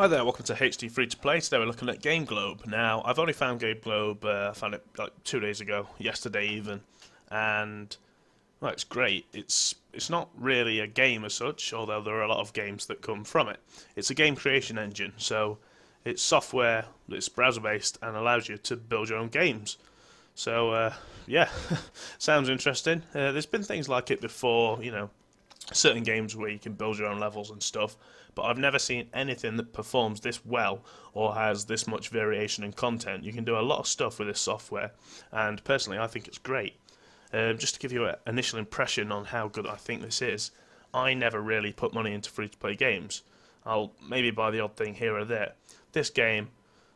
Hi there, welcome to HD32PLAY. Today we're looking at GameGlobe. Now, I've only found GameGlobe, I found it like 2 days ago, yesterday even, and well, it's great. It's not really a game as such, although there are a lot of games that come from it. It's a game creation engine, so it's software that's browser-based and allows you to build your own games. So, yeah, sounds interesting. There's been things like it before, you know, certain games where you can build your own levels and stuff, but I've never seen anything that performs this well or has this much variation in content. You can do a lot of stuff with this software, and personally I think it's great. Just to give you an initial impression on how good I think this is, I never really put money into free-to-play games. I'll maybe buy the odd thing here or there. This game,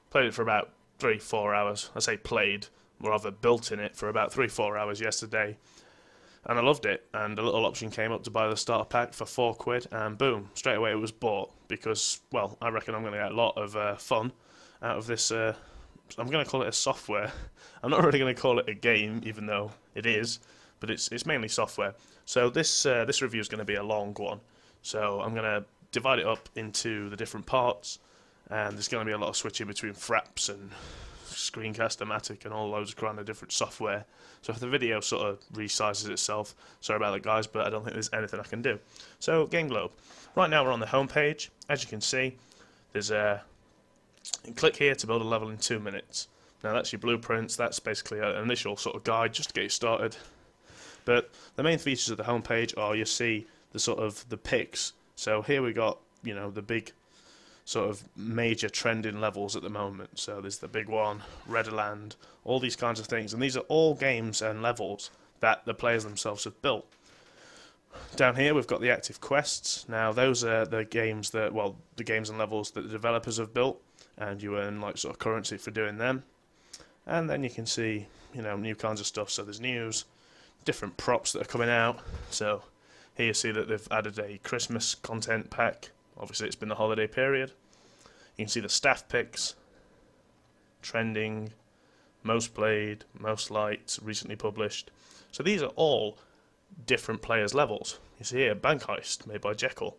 played it for about 3-4 hours. I say played, rather built in it for about 3-4 hours yesterday. And I loved it, and a little option came up to buy the starter pack for £4, and boom, straight away it was bought, because, well, I reckon I'm going to get a lot of fun out of this, I'm going to call it a software. I'm not really going to call it a game, even though it is, but it's mainly software. So this review is going to be a long one, so I'm going to divide it up into the different parts, and there's going to be a lot of switching between Fraps and Screencast-O-Matic and all loads of kind of different software. So if the video sort of resizes itself, sorry about that guys, but I don't think there's anything I can do. So GameGlobe. Right now we're on the home page. As you can see, there's click here to build a level in 2 minutes. Now that's your blueprints. That's basically an initial sort of guide just to get you started. But the main features of the home page are you see the sort of the picks. So here we got, you know, the big sort of major trending levels at the moment. So there's the big one, Redland, all these kinds of things, and these are all games and levels that the players themselves have built. Down here we've got the active quests. Now those are the games that, well, the games and levels that the developers have built, and you earn like sort of currency for doing them. And then you can see, you know, new kinds of stuff. So there's news, different props that are coming out. So here you see that they've added a Christmas content pack. Obviously it's been the holiday period. You can see the staff picks, trending, most played, most liked, recently published. So these are all different players' levels. You see here, Bank Heist, made by Jekyll,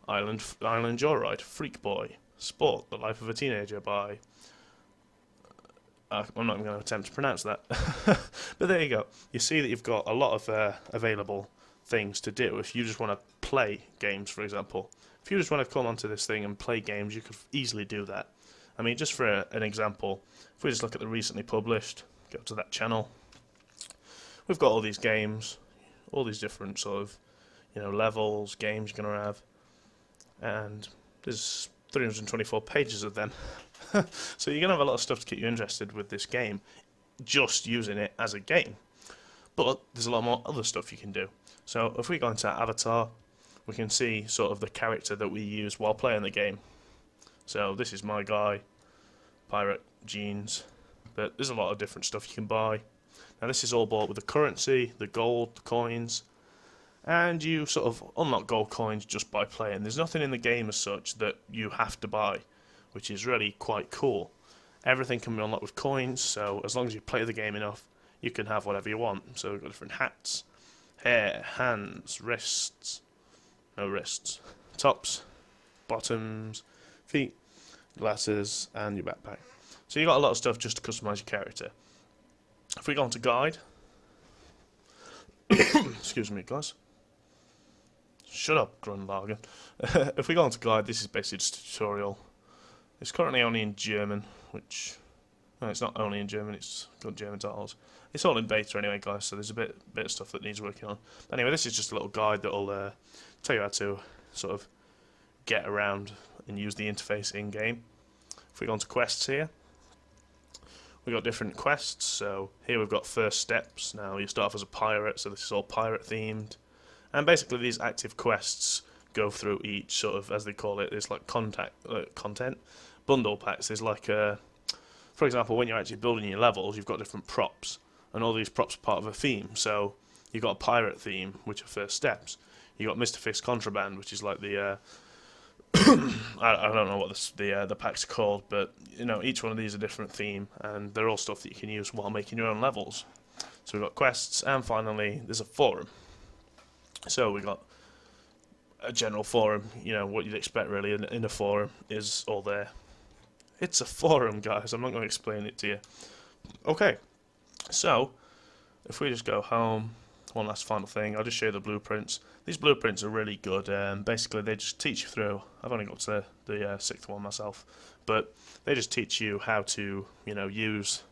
Island Joyride, Freak Boy, Sport, The Life of a Teenager by... I'm not even going to attempt to pronounce that. But there you go. You see that you've got a lot of available things to do if you just want to play games, for example. If you just want to come onto this thing and play games, you could easily do that. I mean, just for an example, if we just look at the recently published, go to that channel, we've got all these games, all these different sort of, you know, levels, games you're going to have, and there's 324 pages of them. So you're going to have a lot of stuff to keep you interested with this game, just using it as a game. But there's a lot more other stuff you can do. So if we go into Avatar, we can see sort of the character that we use while playing the game. So this is my guy, Pirate Jeans, but there's a lot of different stuff you can buy. Now this is all bought with the currency, the gold, the coins, and you sort of unlock gold coins just by playing. There's nothing in the game as such that you have to buy, which is really quite cool. Everything can be unlocked with coins, so as long as you play the game enough, you can have whatever you want. So we've got different hats, hair, hands, wrists, no wrists, tops, bottoms, feet, glasses, and your backpack. So you've got a lot of stuff just to customise your character. If we go on to guide, excuse me guys, shut up Grundlagen. If we go on to guide, this is basically just a tutorial. It's currently only in German, which, no, it's not only in German, it's got German titles. It's all in beta anyway guys, so there's a bit of stuff that needs working on. But anyway, this is just a little guide that will tell you how to sort of get around and use the interface in-game. If we go on to quests here, we've got different quests. So here we've got first steps. Now you start off as a pirate, so this is all pirate themed. And basically these active quests go through each sort of, as they call it, it's like content bundle packs. There's like for example, when you're actually building your levels, you've got different props, and all these props are part of a theme. So you've got a pirate theme, which are first steps. You got Mr. Fist Contraband, which is like the I don't know what the pack's called, but you know, each one of these are a different theme, and they're all stuff that you can use while making your own levels. So we've got quests, and finally there's a forum. So we've got a general forum. You know, what you'd expect really in a forum is all there. It's a forum, guys. I'm not going to explain it to you. Okay, so if we just go home, one last final thing, I'll just show you the blueprints. These blueprints are really good. Basically, they just teach you through. I've only got to the sixth one myself, but they just teach you how to, you know, use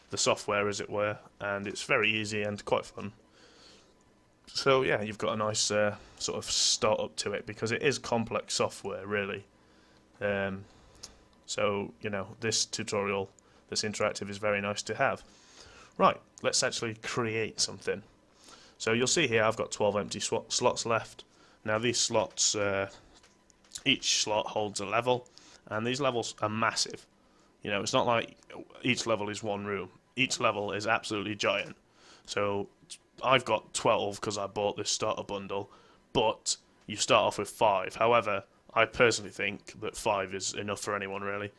the software, as it were, and it's very easy and quite fun. So yeah, you've got a nice sort of start up to it, because it is complex software, really. So, you know, this tutorial, this interactive, is very nice to have. Right, let's actually create something. So you'll see here I've got 12 empty slots left. Now these slots, each slot holds a level, and these levels are massive. You know, it's not like each level is one room. Each level is absolutely giant. So I've got 12 because I bought this starter bundle, but you start off with 5. However, I personally think that 5 is enough for anyone, really.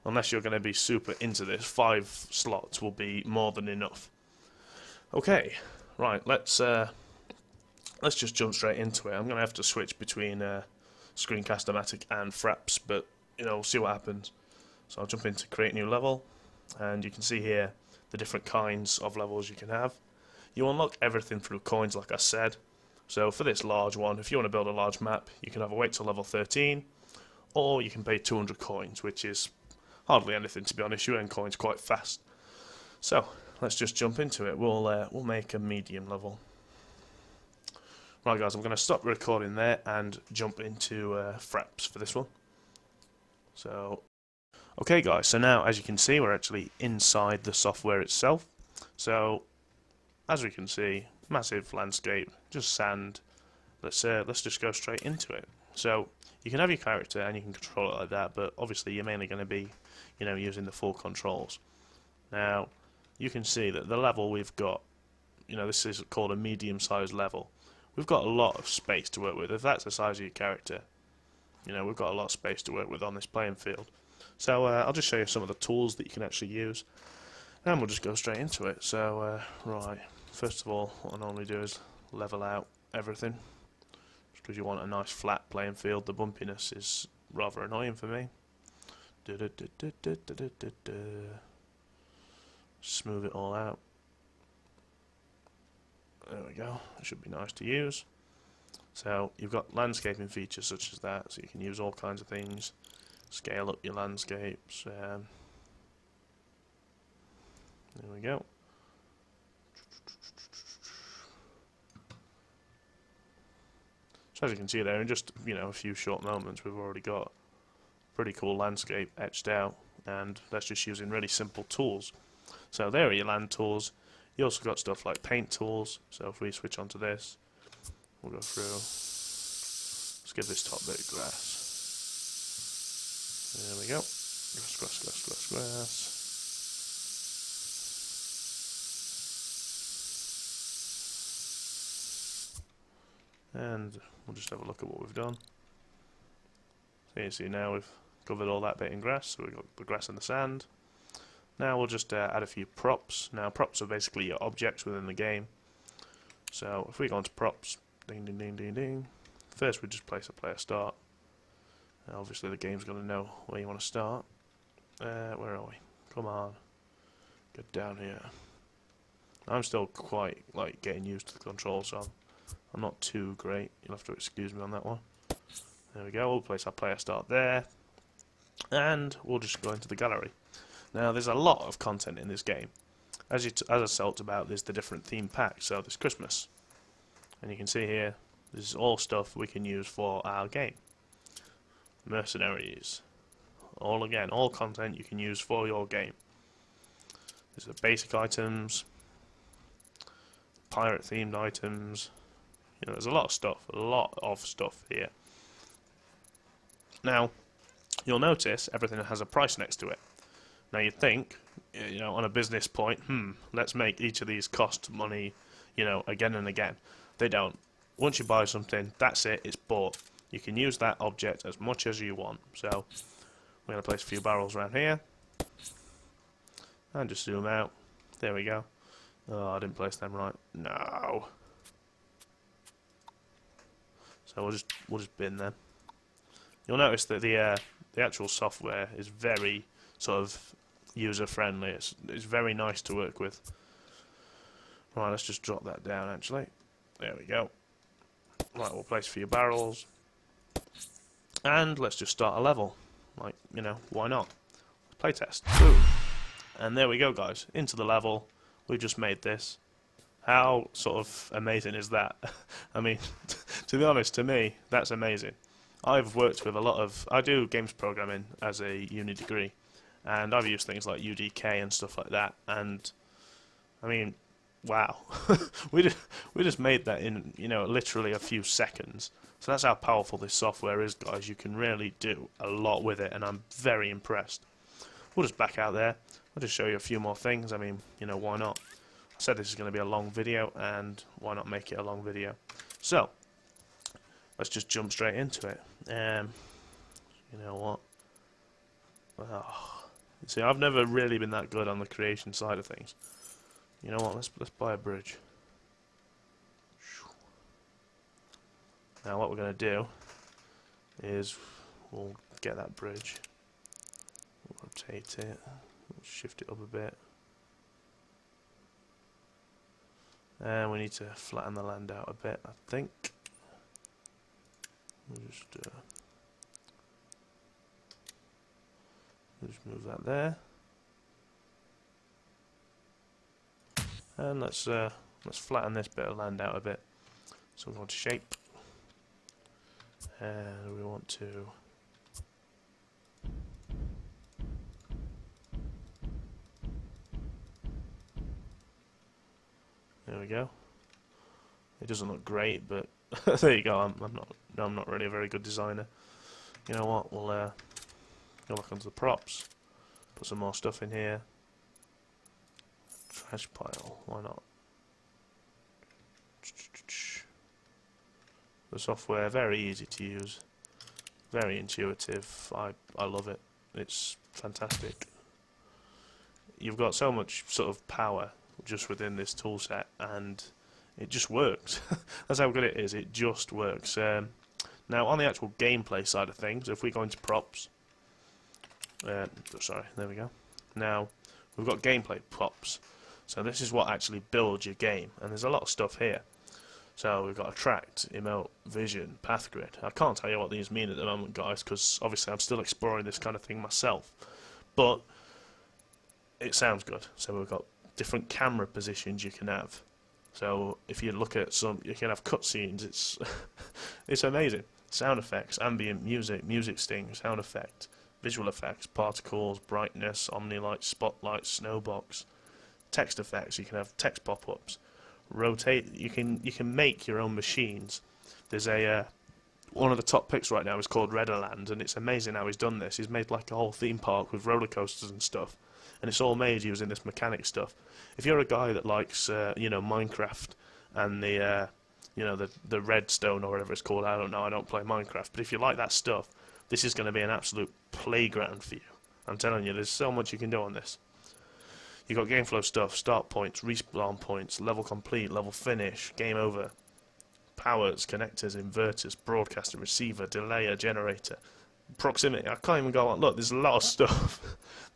Unless you're going to be super into this, 5 slots will be more than enough. Okay, right, let's just jump straight into it. I'm going to have to switch between Screencast-O-Matic and Fraps, but, you know, we'll see what happens. So I'll jump into Create New Level, and you can see here the different kinds of levels you can have. You unlock everything through coins, like I said. So for this large one, if you want to build a large map, you can either wait till level 13, or you can pay 200 coins, which is hardly anything, to be honest. You earn coins quite fast. So let's just jump into it. We'll make a medium level. Right, guys, I'm going to stop recording there and jump into Fraps for this one. So, okay, guys. So now, as you can see, we're actually inside the software itself. So, as we can see, massive landscape, just sand. Let's just go straight into it. So you can have your character and you can control it like that, but obviously you're mainly going to be, you know, using the full controls. Now you can see that the level we've got, you know, this is called a medium-sized level. We've got a lot of space to work with. If that's the size of your character, you know, we've got a lot of space to work with on this playing field. So I'll just show you some of the tools that you can actually use, and we'll just go straight into it. So right. First of all, what I normally do is level out everything, because you want a nice flat playing field. The bumpiness is rather annoying for me. Smooth it all out. There we go. It should be nice to use. So you've got landscaping features such as that, so you can use all kinds of things. Scale up your landscapes. There we go. So as you can see there, in just, you know, a few short moments, we've already got a pretty cool landscape etched out, and that's just using really simple tools. So there are your land tools. You also got stuff like paint tools. So if we switch onto this, we'll go through. Let's give this top bit of grass. There we go. Grass, grass, grass, grass, grass. And we'll just have a look at what we've done. So you see now we've covered all that bit in grass, so we've got the grass and the sand. Now we'll just add a few props. Now props are basically your objects within the game. So if we go into props, ding ding ding ding ding. First we just place a player start. Now obviously the game's going to know where you want to start. Where are we? Come on. Get down here. I'm still quite like getting used to the controls, so I'm not too great. You'll have to excuse me on that one. There we go. We'll place our player start there, and we'll just go into the gallery. Now, there's a lot of content in this game. As I talked about, there's the different theme packs. So there's Christmas, and you can see here, this is all stuff we can use for our game. Mercenaries, all content you can use for your game. There's the basic items, pirate themed items. You know, there's a lot of stuff here. Now, you'll notice everything has a price next to it. Now you'd think, you know, on a business point, let's make each of these cost money, you know, again and again. They don't. Once you buy something, that's it, it's bought. You can use that object as much as you want. So, we're going to place a few barrels around here. And just zoom out. There we go. Oh, I didn't place them right. No. So we'll just bin them. You'll notice that the actual software is very sort of user friendly. It's very nice to work with. Right, let's just drop that down actually. There we go. Right, we'll place a few barrels. And let's just start a level. Like, you know, why not? Playtest. Boom. And there we go, guys. Into the level. We just made this. How sort of amazing is that? I mean, to be honest, to me, that's amazing. I've worked with a lot of... I do games programming as a uni degree. And I've used things like UDK and stuff like that. And, I mean, wow. we just made that in, you know, literally a few seconds. So that's how powerful this software is, guys. You can really do a lot with it, and I'm very impressed. We'll just back out there. I'll just show you a few more things. I mean, you know, why not? I said this is going to be a long video, and why not make it a long video? So, let's just jump straight into it. You know what? Oh, see, I've never really been that good on the creation side of things. You know what? Let's buy a bridge. Now what we're going to do is we'll get that bridge, we'll rotate it, we'll shift it up a bit, and we need to flatten the land out a bit, I think. We'll just move that there, and let's flatten this bit of land out a bit. So we want to shape. And we want to there we go. It doesn't look great, but there you go. I'm not really a very good designer. You know what? We'll go back onto the props, put some more stuff in here. Trash pile. Why not? The software, very easy to use, very intuitive. I love it. It's fantastic. You've got so much sort of power just within this tool set, and it just works. That's how good it is. It just works. Now, on the actual gameplay side of things, if we go into props, sorry, there we go. Now, we've got gameplay props. So this is what actually builds your game, and there's a lot of stuff here. So we've got attract, emote, vision, path grid. I can't tell you what these mean at the moment, guys, because obviously I'm still exploring this kind of thing myself. But it sounds good. So we've got different camera positions you can have. So if you look at some, you can have cutscenes. It's it's amazing. Sound effects, ambient music, music sting, sound effect, visual effects, particles, brightness, omnilight, spotlight, snowbox, text effects. You can have text pop-ups. Rotate. You can make your own machines. There's a one of the top picks right now is called Redderland, and it's amazing how he's done this. He's made like a whole theme park with roller coasters and stuff, and it's all made using this mechanic stuff. If you're a guy that likes you know, Minecraft and the you know, the redstone or whatever it's called, I don't know, I don't play Minecraft, but if you like that stuff, this is going to be an absolute playground for you. I'm telling you, there's so much you can do on this. You've got game flow stuff, start points, respawn points, level complete, level finish, game over, powers, connectors, inverters, broadcaster, receiver, delayer, generator, proximity. I can't even go on. Look, there's a lot of stuff.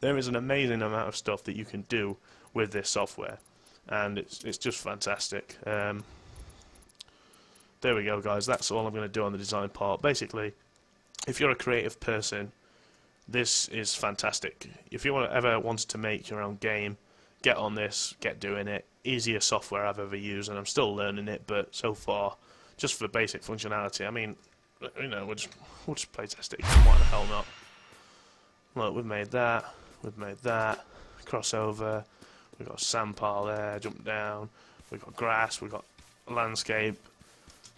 There is an amazing amount of stuff that you can do with this software, and it's just fantastic. There we go, guys. That's all I'm going to do on the design part. Basically, if you're a creative person, this is fantastic. If you ever wanted to make your own game, get on this, get doing it. Easiest software I've ever used, and I'm still learning it, but so far, just for basic functionality, I mean, you know, we'll just play test it. Why the hell not? Look, we've made that, crossover, we've got a sand pile there, jump down, we've got grass, we've got landscape.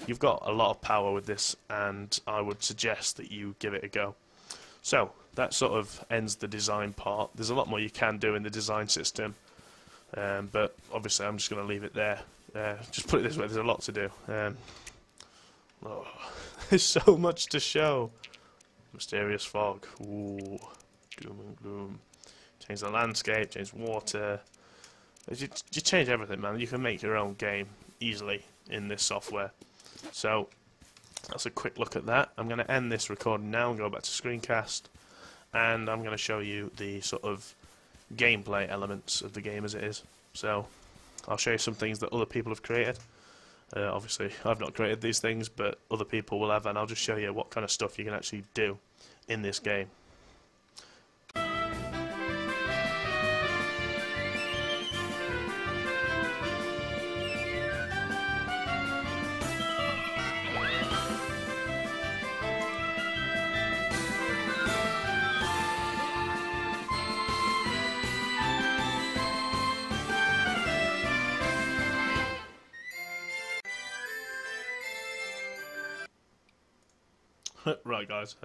You've got a lot of power with this, and I would suggest that you give it a go. So, that sort of ends the design part. There's a lot more you can do in the design system, but obviously I'm just going to leave it there. Just put it this way, there's a lot to do. Oh, there's so much to show. Mysterious fog. Ooh, doom and gloom. Change the landscape, change water. You change everything, man. You can make your own game easily in this software. So, that's a quick look at that. I'm going to end this recording now and go back to screencast, and I'm going to show you the sort of gameplay elements of the game as it is. So I'll show you some things that other people have created. Obviously I've not created these things, but other people will have, and I'll just show you what kind of stuff you can actually do in this game. Right guys,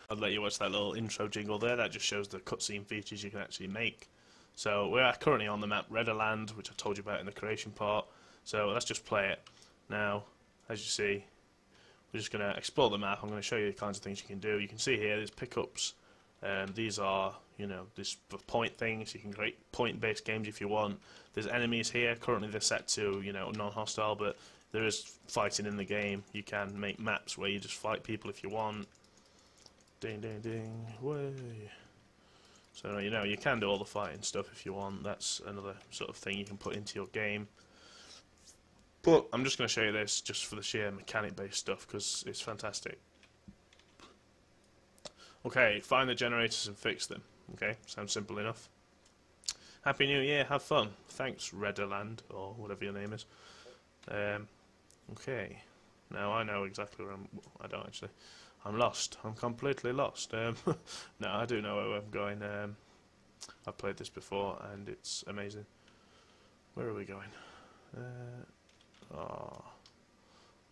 I'll let you watch that little intro jingle there. That just shows the cutscene features you can actually make. So we're currently on the map Redderland, which I told you about in the creation part. So let's just play it. Now, as you see, we're just going to explore the map. I'm going to show you the kinds of things you can do. You can see here there's pickups. These are, this point things. You can create point-based games if you want. There's enemies here. Currently they're set to, non-hostile, but there is fighting in the game. You can make maps where you just fight people if you want. Ding, ding, ding, way. So, you can do all the fighting stuff if you want. That's another sort of thing you can put into your game. But I'm just going to show you this just for the sheer mechanic-based stuff, because it's fantastic. Okay, find the generators and fix them. Okay, sounds simple enough. Happy New Year, have fun. Thanks, Redderland, or whatever your name is. Okay, now I know exactly where I don't actually. I'm lost. I'm completely lost. No, I do know where I'm going. I've played this before and it's amazing. Where are we going? No,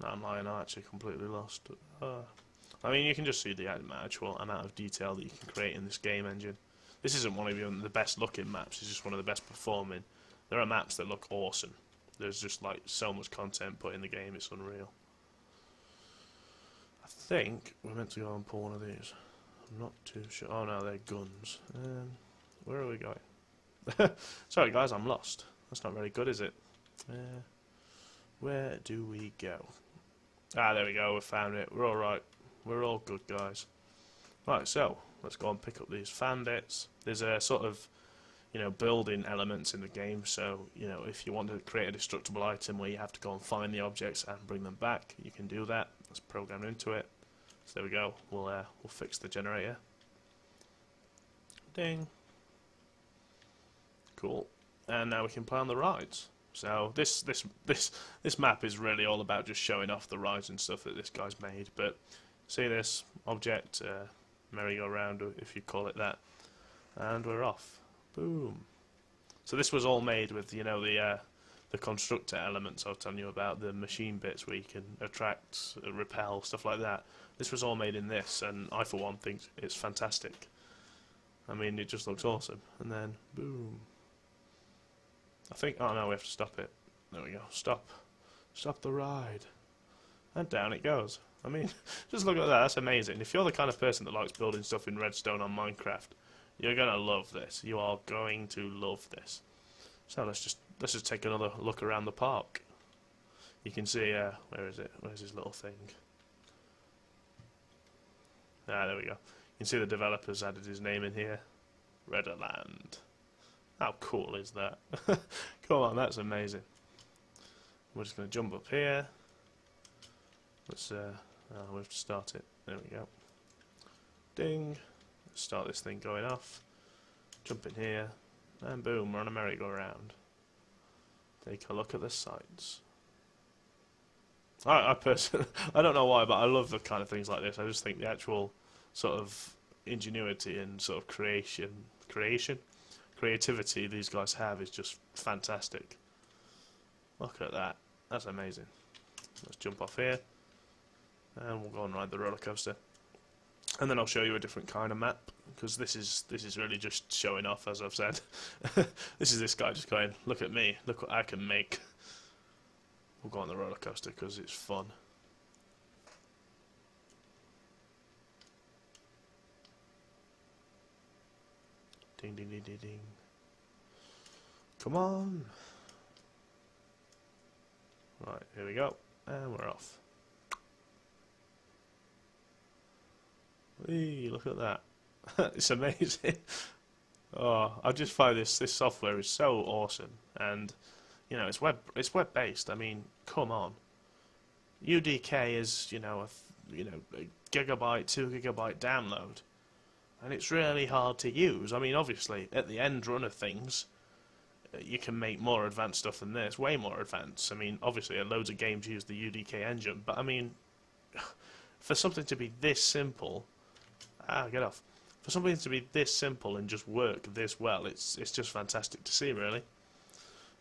I'm lying. I'm actually completely lost. I mean, you can just see the actual amount of detail that you can create in this game engine. This isn't one of even the best looking maps. It's just one of the best performing. There are maps that look awesome. There's just like so much content put in the game, it's unreal. I think we're meant to go and pull one of these. I'm not too sure. Oh no, they're guns. Where are we going? Sorry guys, I'm lost. That's not very good, is it? Where do we go? Ah, there we go, we found it. We're alright. We're all good guys. Right, so let's go and pick up these fan bits. There's a sort of building elements in the game, so if you want to create a destructible item where you have to go and find the objects and bring them back, you can do that. That's programmed into it. So there we go. We'll fix the generator. Ding. Cool. And now we can play on the rides. So this map is really all about just showing off the rides and stuff that this guy's made. But see this object, merry-go-round, if you call it that, and we're off. Boom. So this was all made with, the constructor elements I was telling you about, the machine bits where you can attract, repel, stuff like that. This was all made in this, and I, for one, think it's fantastic. I mean, it just looks awesome. And then, boom. I think, oh no, we have to stop it. There we go. Stop. Stop the ride. And down it goes. I mean, just look at that. That's amazing. If you're the kind of person that likes building stuff in Redstone on Minecraft, you're gonna love this. You are going to love this. So let's just take another look around the park. You can see where is it? Where's his little thing? Ah, there we go. You can see the developers added his name in here. Redderland. How cool is that? Come on, that's amazing. We're just gonna jump up here. Let's we have to start it. There we go. Ding. Start this thing going off, jump in here, and boom, we're on a merry-go-round. Take a look at the sights. I personally, I don't know why, but I love the kind of things like this. I just think the actual sort of ingenuity and sort of creativity these guys have is just fantastic. Look at that. That's amazing. Let's jump off here, and we'll go and ride the roller coaster. And then I'll show you a different kind of map, because this is really just showing off, as I've said. This is this guy just going, look at me, look what I can make. We'll go on the roller coaster because it's fun. Ding ding ding ding ding. Come on. Right, here we go, and we're off. Hey, look at that. It's amazing. Oh, I just find this software is so awesome, and you know it's web based. I mean, come on. UDK is a gigabyte, 2 GB download, and it's really hard to use. I mean, obviously, at the end run of things, you can make more advanced stuff than this, way more advanced. I mean, obviously, loads of games use the UDK engine, but I mean, for something to be this simple, get off. For something to be this simple and just work this well, it's just fantastic to see, really.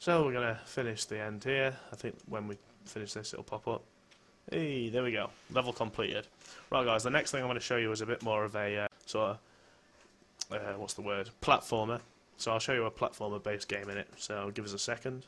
So we're gonna finish the end here. I think when we finish this, it'll pop up. Hey, there we go. Level completed. Right, guys. The next thing I'm going to show you is a bit more of a sort of what's the word? Platformer. So I'll show you a platformer-based game in it. So give us a second.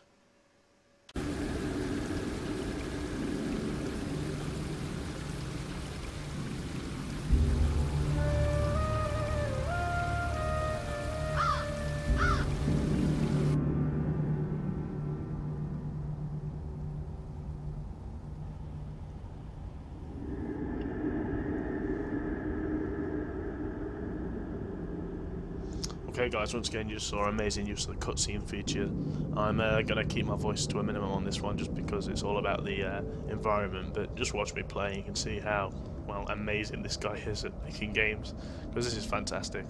Okay guys, once again you just saw amazing use of the cutscene feature. I'm going to keep my voice to a minimum on this one just because it's all about the environment, but just watch me play and you can see how, well, amazing this guy is at making games, because this is fantastic.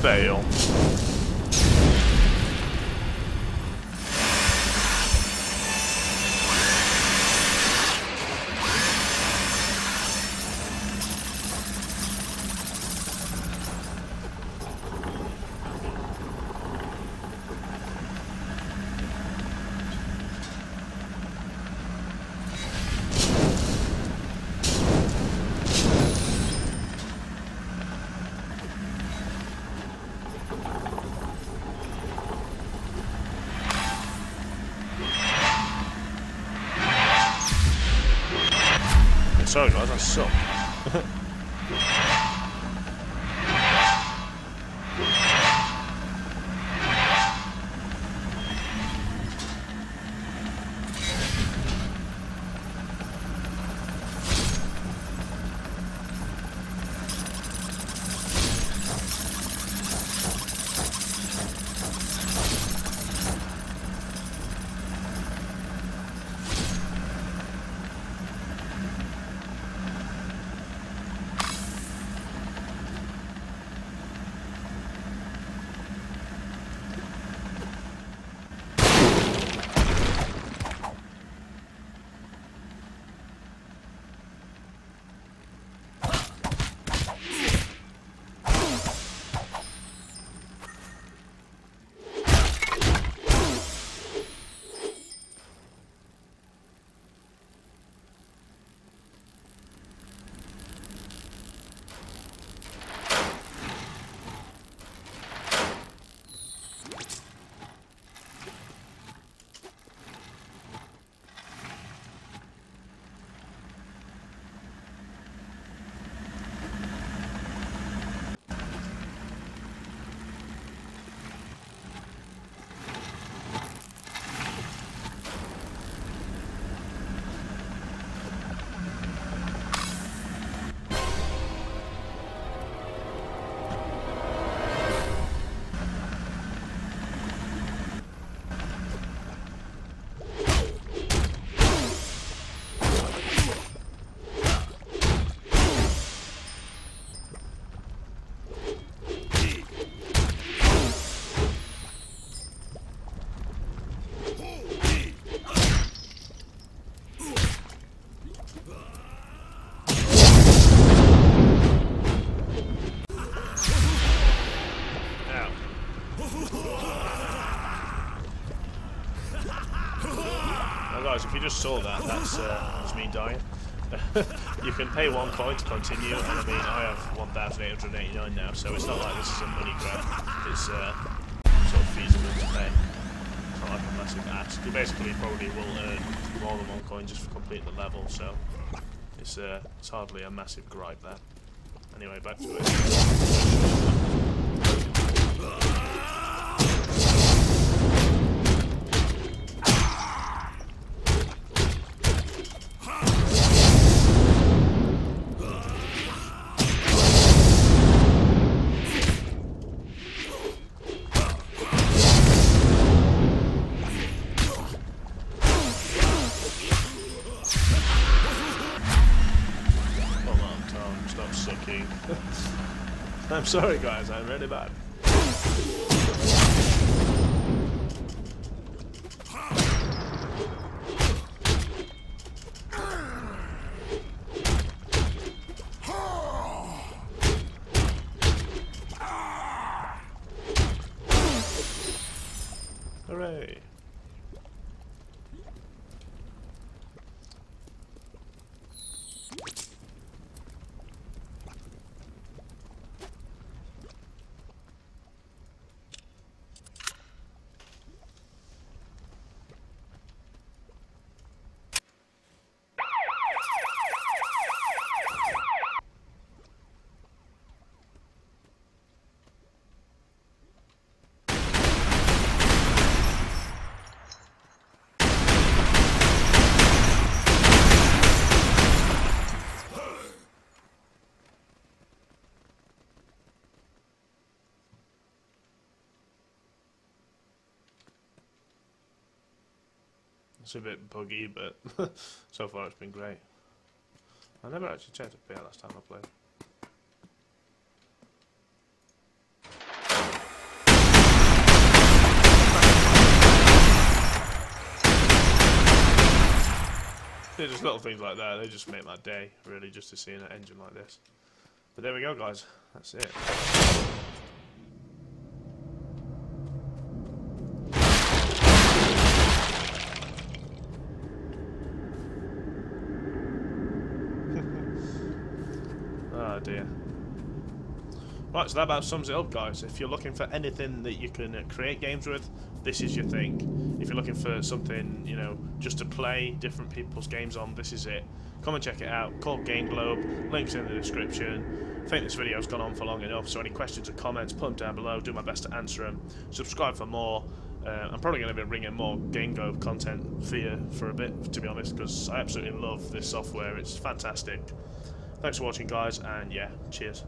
Fail. Sorry guys, I suck. guys, if you just saw that, that's me dying. You can pay 1 coin to continue, and I mean, I have 1,889 now, so it's not like this is a money grab. It's sort of feasible to pay. It's not like a massive ask. You basically probably will earn more than 1 coin just for completing the level, so it's hardly a massive gripe there. Anyway, back to it. I'm sorry guys, I'm really bad. Hooray. It's a bit buggy, but so far it's been great. I never actually checked the PL last time I played. Yeah, just little things like that, they just make my day, really, just to see an engine like this. But there we go, guys. That's it. Oh dear. Right, so that about sums it up, guys. If you're looking for anything that you can create games with, this is your thing. If you're looking for something, you know, just to play different people's games on, this is it. Come and check it out. Called GameGlobe. Links in the description. I think this video's gone on for long enough, so any questions or comments, put them down below. Do my best to answer them. Subscribe for more. I'm probably going to be bringing more GameGlobe content for you for a bit, to be honest, because I absolutely love this software. It's fantastic. Thanks for watching, guys, and yeah, cheers.